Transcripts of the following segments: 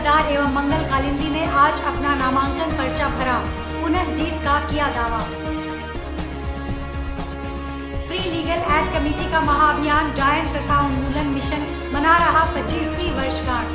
सरकार एवं मंगल कालिंदी ने आज अपना नामांकन पर्चा भरा, पुनः जीत का किया दावा। फ्री लीगल एड कमेटी का महाअभियान डायन प्रथा उन्मूलन मिशन मना रहा 25वीं वर्षगांठ।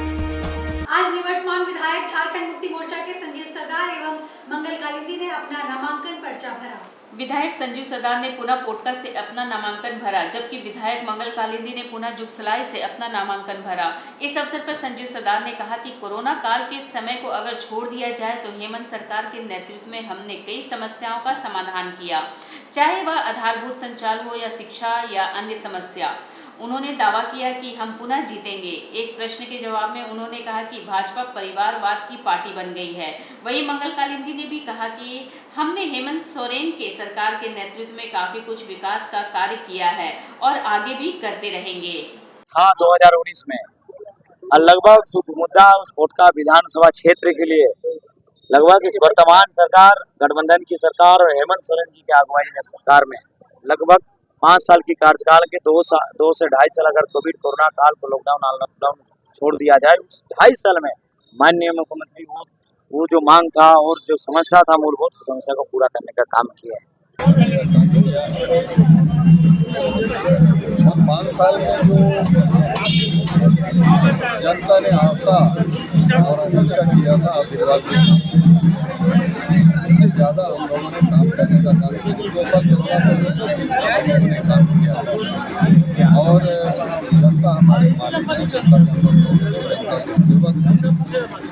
आज निवर्तमान विधायक झारखंड मुक्ति मोर्चा के संजीव सरदार एवं मंगल कालिंदी ने अपना नामांकन पर्चा भरा। विधायक संजीव सरदार ने पुनः पोटका से अपना नामांकन भरा, जबकि विधायक मंगल कालिंदी ने पुनः जुगसलाई से अपना नामांकन भरा। इस अवसर पर संजीव सरदार ने कहा कि कोरोना काल के समय को अगर छोड़ दिया जाए तो हेमंत सरकार के नेतृत्व में हमने कई समस्याओं का समाधान किया, चाहे वह आधारभूत संचार हो या शिक्षा या अन्य समस्या। उन्होंने दावा किया कि हम पुनः जीतेंगे। एक प्रश्न के जवाब में उन्होंने कहा कि भाजपा परिवारवाद की पार्टी बन गई है। वहीं मंगल कालिंदी ने भी कहा कि हमने हेमंत सोरेन के सरकार के नेतृत्व में काफी कुछ विकास का कार्य किया है और आगे भी करते रहेंगे। हाँ, 2019 में लगभग शुद्ध मुद्दा उस पोटका विधानसभा क्षेत्र के लिए लगभग इस वर्तमान सरकार, गठबंधन की सरकार और हेमंत सोरेन जी की अगुवाई में सरकार में लगभग 5 साल की कार्यकाल के 2 से 2.5 साल अगर कोरोना काल को लॉकडाउन छोड़ दिया जाए, उस 2.5 साल में माननीय मुख्यमंत्री वो जो मांग था और जो समस्या था, मूलभूत समस्या को पूरा करने का काम किया है। 5 साल में जो जनता ने आशा और अपेक्षा किया था, आशीर्वाद उससे ज़्यादा हम लोगों ने काम करने का काम किया। 2 साल जनता ने काम किया और जनता हमारे मालिक है, जनता जनता के सेवक,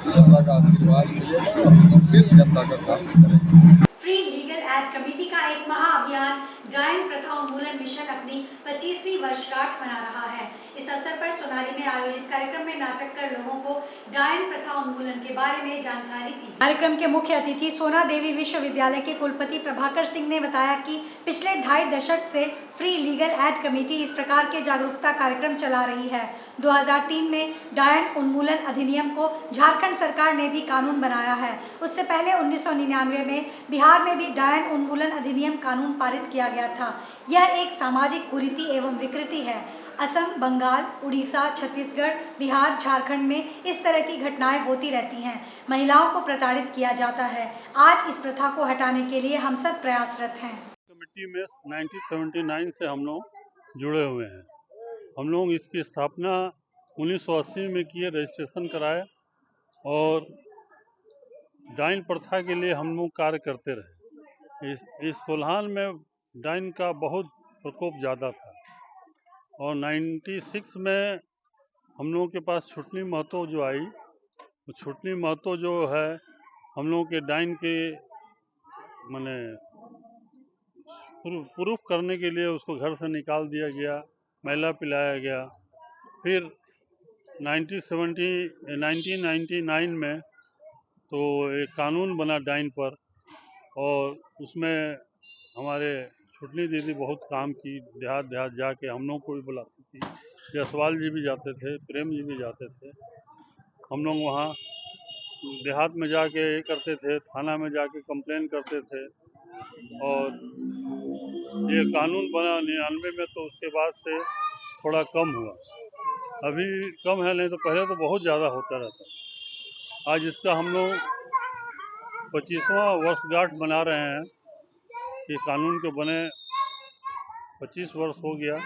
जनता का आशीर्वाद मिलेगा और हम फिर जनता का काम करेंगे। फ्री लीगल एड कमेटी का एक महाअभियान डायन प्रथा उन्मूलन मिशन अपनी 25वीं वर्षगांठ मना रहा है। इस अवसर पर सोनाली में आयोजित कार्यक्रम में नाटक कर लोगों को डायन प्रथा उन्मूलन के बारे में जानकारी दी। कार्यक्रम के मुख्य अतिथि सोना देवी विश्वविद्यालय के कुलपति प्रभाकर सिंह ने बताया कि पिछले 2.5 दशक से फ्री लीगल एड कमेटी इस प्रकार के जागरूकता कार्यक्रम चला रही है। 2003 में डायन उन्मूलन अधिनियम को झारखंड सरकार ने भी कानून बनाया है। उससे पहले 1999 में बिहार में भी डायन उन्मूलन अधिनियम कानून पारित किया गया था। यह एक सामाजिक कुरीति एवं विकृति है। असम, बंगाल, उड़ीसा, छत्तीसगढ़, बिहार, झारखंड में इस तरह की घटनाएं होती रहती हैं। महिलाओं को प्रताड़ित किया जाता है। आज इस प्रथा को हटाने के लिए हम सब प्रयासरत हैं। कमेटी में 1979 से हम लोग जुड़े हुए हैं। हम लोग इसकी स्थापना 1980 में किए, रजिस्ट्रेशन कराए और डायन प्रथा के लिए हम लोग कार्य करते रहे। इस कोल्हान में डायन का बहुत प्रकोप ज़्यादा था और 96 में हम लोगों के पास छुटनी महतो जो आई, तो छुटनी महतो जो है हम लोगों के डायन के माने प्रूफ करने के लिए उसको घर से निकाल दिया गया, मैला पिलाया गया। फिर 1999 में तो एक कानून बना डायन पर और उसमें हमारे छुटनी दीदी बहुत काम की, देहात जाके हम लोग को भी बुलाती थी। जसवाल जी भी जाते थे, प्रेम जी भी जाते थे। हम लोग वहाँ देहात में जाके ये करते थे, थाना में जाके कंप्लेन करते थे और ये कानून बना 99 में, तो उसके बाद से थोड़ा कम हुआ। अभी कम है, नहीं तो पहले तो बहुत ज़्यादा होता रहता। आज इसका हम लोग 25वां वर्षगांठ मना रहे हैं कि कानून के बने 25 वर्ष हो गया।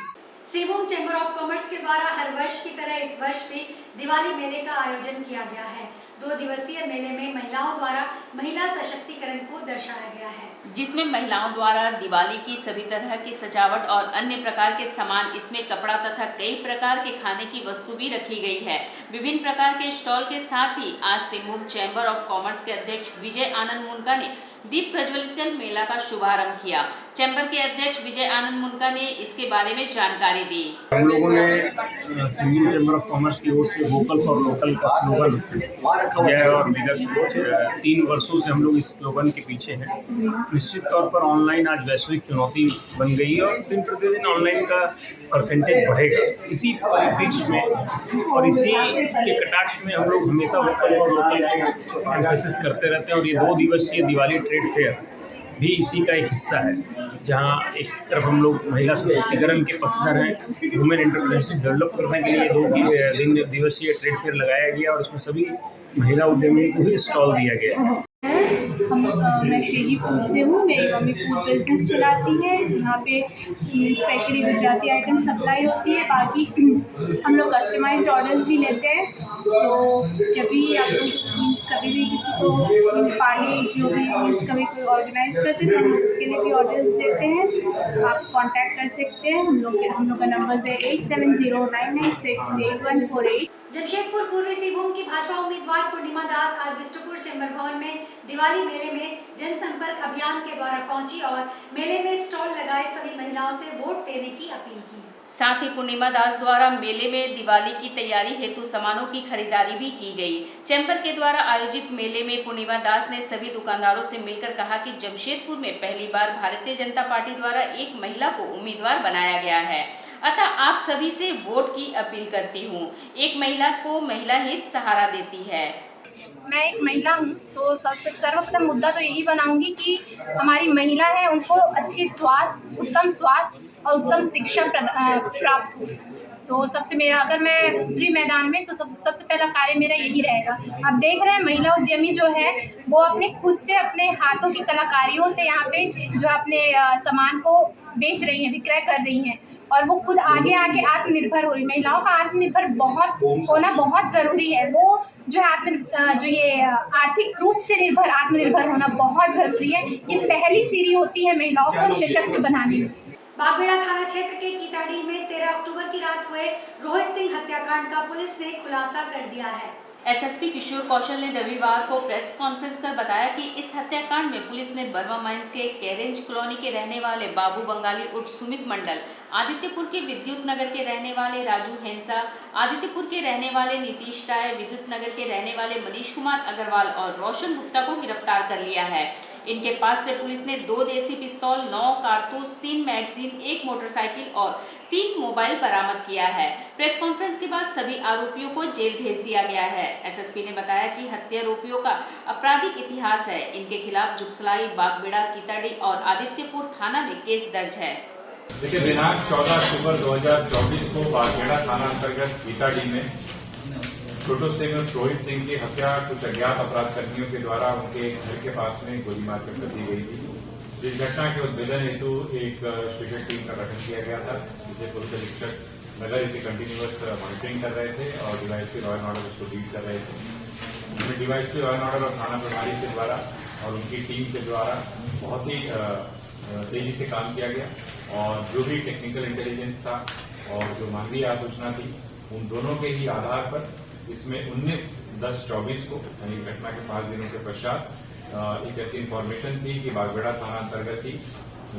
सिंहभूम चैम्बर ऑफ कॉमर्स के द्वारा हर वर्ष की तरह इस वर्ष भी दिवाली मेले का आयोजन किया गया है। 2 दिवसीय मेले में महिलाओं द्वारा महिला सशक्तिकरण को दर्शाया गया है, जिसमें महिलाओं द्वारा दिवाली की सभी तरह की सजावट और अन्य प्रकार के सामान, इसमें कपड़ा तथा कई प्रकार के खाने की वस्तु भी रखी गई है। विभिन्न प्रकार के स्टॉल के साथ ही आज सिंहभूम चैम्बर ऑफ कॉमर्स के अध्यक्ष विजय आनंद मुनका ने दीप प्रज्वलित कर मेला का शुभारंभ किया। चैम्बर के अध्यक्ष विजय आनंद मुनका ने इसके बारे में जानकारी दी। हम लोगों ने सिंहभूम चैम्बर ऑफ कॉमर्स की ओर से वोकल फॉर लोकल का स्लोगन दिया है और विगत 3 वर्षों से हम लोग इस स्लोगन के पीछे हैं। निश्चित तौर पर ऑनलाइन आज वैश्विक चुनौती बन गई है और दिन प्रतिदिन ऑनलाइन का परसेंटेज बढ़ेगा। इसी परिप्रेक्ष्य में और इसी के कटाक्ष में हम लोग हमेशा वोकल फॉर लोकल को एम्फेसिस करते रहते हैं और ये 2 दिवसीय दिवाली ट्रेड फेयर भी इसी का एक हिस्सा है, जहाँ एक तरफ हम लोग महिला सशक्तिकरण के पक्षधर हैं। वुमेन एंटरप्रेन्योरशिप डेवलप करने के लिए 2 दिवसीय ट्रेड फेयर लगाया गया और इसमें सभी महिला उद्यमियों को ही स्टॉल दिया गया। मैं श्रीजीपुर से हूँ। मेरी मम्मी फूड बिजनेस चलाती है। यहाँ पे स्पेशली गुजराती आइटम सप्लाई होती है। बाकी हम लोग कस्टमाइज्ड ऑर्डर्स भी लेते हैं। तो जब भी आप लोग कभी भी किसी को पार्टी जो भी कभी कोई ऑर्गेनाइज करते हैं तो हम लोग उसके लिए भी ऑर्डर्स लेते हैं। आप कांटेक्ट कर सकते हैं। हम लोग का नंबर है 8709968148। जमशेदपुर पूर्वी सिंहभूम की भाजपा उम्मीदवार पूर्णिमा दास आज बिष्टुपुर चेंबर भवन में दिवाली मेले में जनसंपर्क अभियान के द्वारा पहुंची और मेले में स्टॉल लगाए सभी महिलाओं से वोट देने की अपील की। साथ ही पूर्णिमा दास द्वारा मेले में दिवाली की तैयारी हेतु सामानों की खरीदारी भी की गई। चैंबर के द्वारा आयोजित मेले में पूर्णिमा दास ने सभी दुकानदारों से मिलकर कहा कि जमशेदपुर में पहली बार भारतीय जनता पार्टी द्वारा एक महिला को उम्मीदवार बनाया गया है, अतः आप सभी से वोट की अपील करती हूँ। एक महिला को महिला ही सहारा देती है। मैं एक महिला हूँ तो सबसे सर्वप्रथम मुद्दा तो यही बनाऊंगी कि हमारी महिला है उनको अच्छी स्वास्थ्य, उत्तम स्वास्थ्य और उत्तम शिक्षा प्राप्त हो। तो सबसे मेरा अगर मैं उत्तरी मैदान में तो सबसे पहला कार्य मेरा यही रहेगा। आप देख रहे हैं महिला उद्यमी जो है वो अपने खुद से अपने हाथों की कलाकारियों से यहाँ पे जो अपने सामान को बेच रही हैं, विक्रय कर रही हैं और वो खुद आगे आके आत्मनिर्भर हो रही। महिलाओं का आत्मनिर्भर होना बहुत ज़रूरी है। वो जो है जो ये आर्थिक रूप से आत्मनिर्भर होना बहुत ज़रूरी है। ये पहली सीढ़ी होती है महिलाओं को सशक्त बनाने में। बागबेड़ा थाना क्षेत्र के कीताडीह में 13 अक्टूबर की रात हुए रोहित सिंह हत्याकांड का पुलिस ने खुलासा कर दिया है। एसएसपी किशोर कौशल ने रविवार को प्रेस कॉन्फ्रेंस कर बताया कि इस हत्याकांड में पुलिस ने बर्मा माइंस के कैरेंज कॉलोनी के रहने वाले बाबू बंगाली उर्फ सुमित मंडल, आदित्यपुर के विद्युत नगर के रहने वाले राजू हेंसा, आदित्यपुर के रहने वाले नीतीश राय, विद्युत नगर के रहने वाले मनीष कुमार अग्रवाल और रोशन गुप्ता को गिरफ्तार कर लिया है। इनके पास से पुलिस ने 2 देसी पिस्तौल, 9 कारतूस, 3 मैगजीन, 1 मोटरसाइकिल और 3 मोबाइल बरामद किया है। प्रेस कॉन्फ्रेंस के बाद सभी आरोपियों को जेल भेज दिया गया है। एसएसपी ने बताया कि हत्यारोपियों का आपराधिक इतिहास है। इनके खिलाफ जुगसलाई, बागबेड़ा, कीताडीह और आदित्यपुर थाना में केस दर्ज है। देखिए, दिनांक 14 अक्टूबर 2024 को बागबेड़ा थाना अंतर्गत कीताडीह में छोटू सिंह और रोहित सिंह की हत्या कुछ अज्ञात अपराध कर्मियों के द्वारा उनके घर के पास में गोली मारकर कर दी गई थी। इस घटना के उद्भेदन हेतु एक स्पेशल टीम का गठन किया गया था, जिसे पुलिस अधीक्षक नगर की कंटिन्यूअस मॉनिटरिंग कर रहे थे और डीवाईएसपी लॉ एंड ऑर्डर उसको डील कर रहे थे। इसमें डीवाईएसपी लॉ एंड ऑर्डर और थाना प्रभारी के द्वारा और उनकी टीम के द्वारा बहुत ही तेजी से काम किया गया और जो भी टेक्निकल इंटेलिजेंस था और जो मानवीय आसूचना थी, उन दोनों के ही आधार पर इसमें 19/10/24 को यानी घटना के 5 दिनों के पश्चात एक ऐसी इंफॉर्मेशन थी कि बागबेड़ा थाना अंतर्गत ही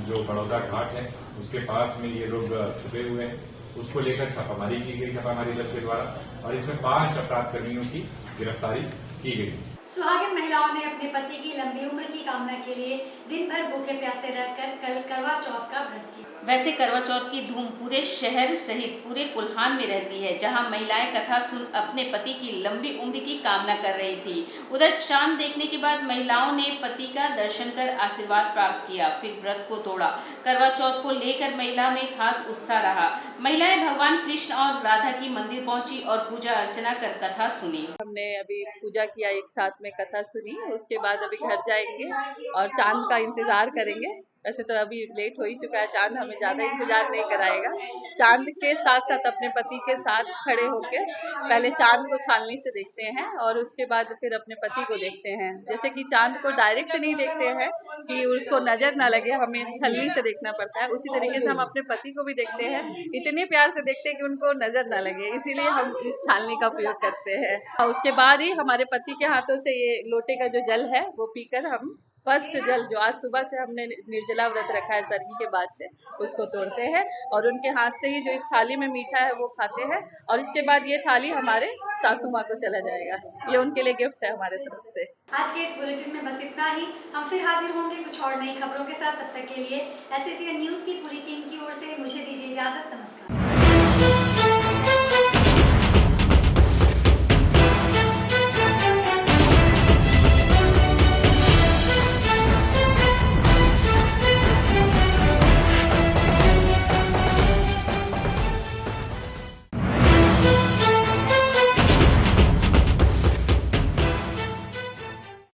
जो बड़ौदा घाट है उसके पास में ये लोग छुपे हुए हैं। उसको लेकर छापामारी की गई, छापामारी दल के द्वारा, और इसमें 5 अपराध कर्मियों की गिरफ्तारी की गई। सुहागिन महिलाओं ने अपने पति की लंबी उम्र की कामना के लिए दिन भर भूखे प्यासे रहकर कल करवा चौथ का व्रत किया। वैसे करवा चौथ की धूम पूरे शहर सहित पूरे कुल्हान में रहती है, जहां महिलाएं कथा सुन अपने पति की लंबी उम्र की कामना कर रही थी। उधर चांद देखने के बाद महिलाओं ने पति का दर्शन कर आशीर्वाद प्राप्त किया, फिर व्रत को तोड़ा। करवा चौथ को लेकर महिला में खास उत्साह रहा। महिलाएं भगवान कृष्ण और राधा की मंदिर पहुंची और पूजा अर्चना कर कथा सुनी। हमने अभी पूजा किया, एक साथ में कथा सुनी, उसके बाद अभी घर जाएंगे और चांद का इंतजार करेंगे। वैसे तो अभी लेट हो ही चुका है, चांद हमें ज़्यादा इंतजार नहीं कराएगा। चांद के साथ साथ अपने पति के साथ खड़े होकर पहले चांद को छाननी से देखते हैं और उसके बाद फिर अपने पति को देखते हैं। जैसे कि चांद को डायरेक्ट नहीं देखते हैं कि उसको नजर ना लगे, हमें छलनी से देखना पड़ता है। उसी तरीके से हम अपने पति को भी देखते हैं, इतने प्यार से देखते हैं कि उनको नजर ना लगे, इसीलिए हम इस छालनी का उपयोग करते हैं। और उसके बाद ही हमारे पति के हाथों से ये लोटे का जो जल है वो पीकर हम फर्स्ट जल जो आज सुबह से हमने निर्जला व्रत रखा है सर्दी के बाद से, उसको तोड़ते हैं और उनके हाथ से ही जो इस थाली में मीठा है वो खाते हैं और इसके बाद ये थाली हमारे सासू माँ को चला जाएगा। ये उनके लिए गिफ्ट है हमारे तरफ से। आज के इस बुलेटिन में बस इतना ही। हम फिर हाजिर होंगे कुछ और नई खबरों के साथ। तब तक के लिए SACN न्यूज की पूरी टीम की ओर से मुझे दीजिए इजाजत। नमस्कार।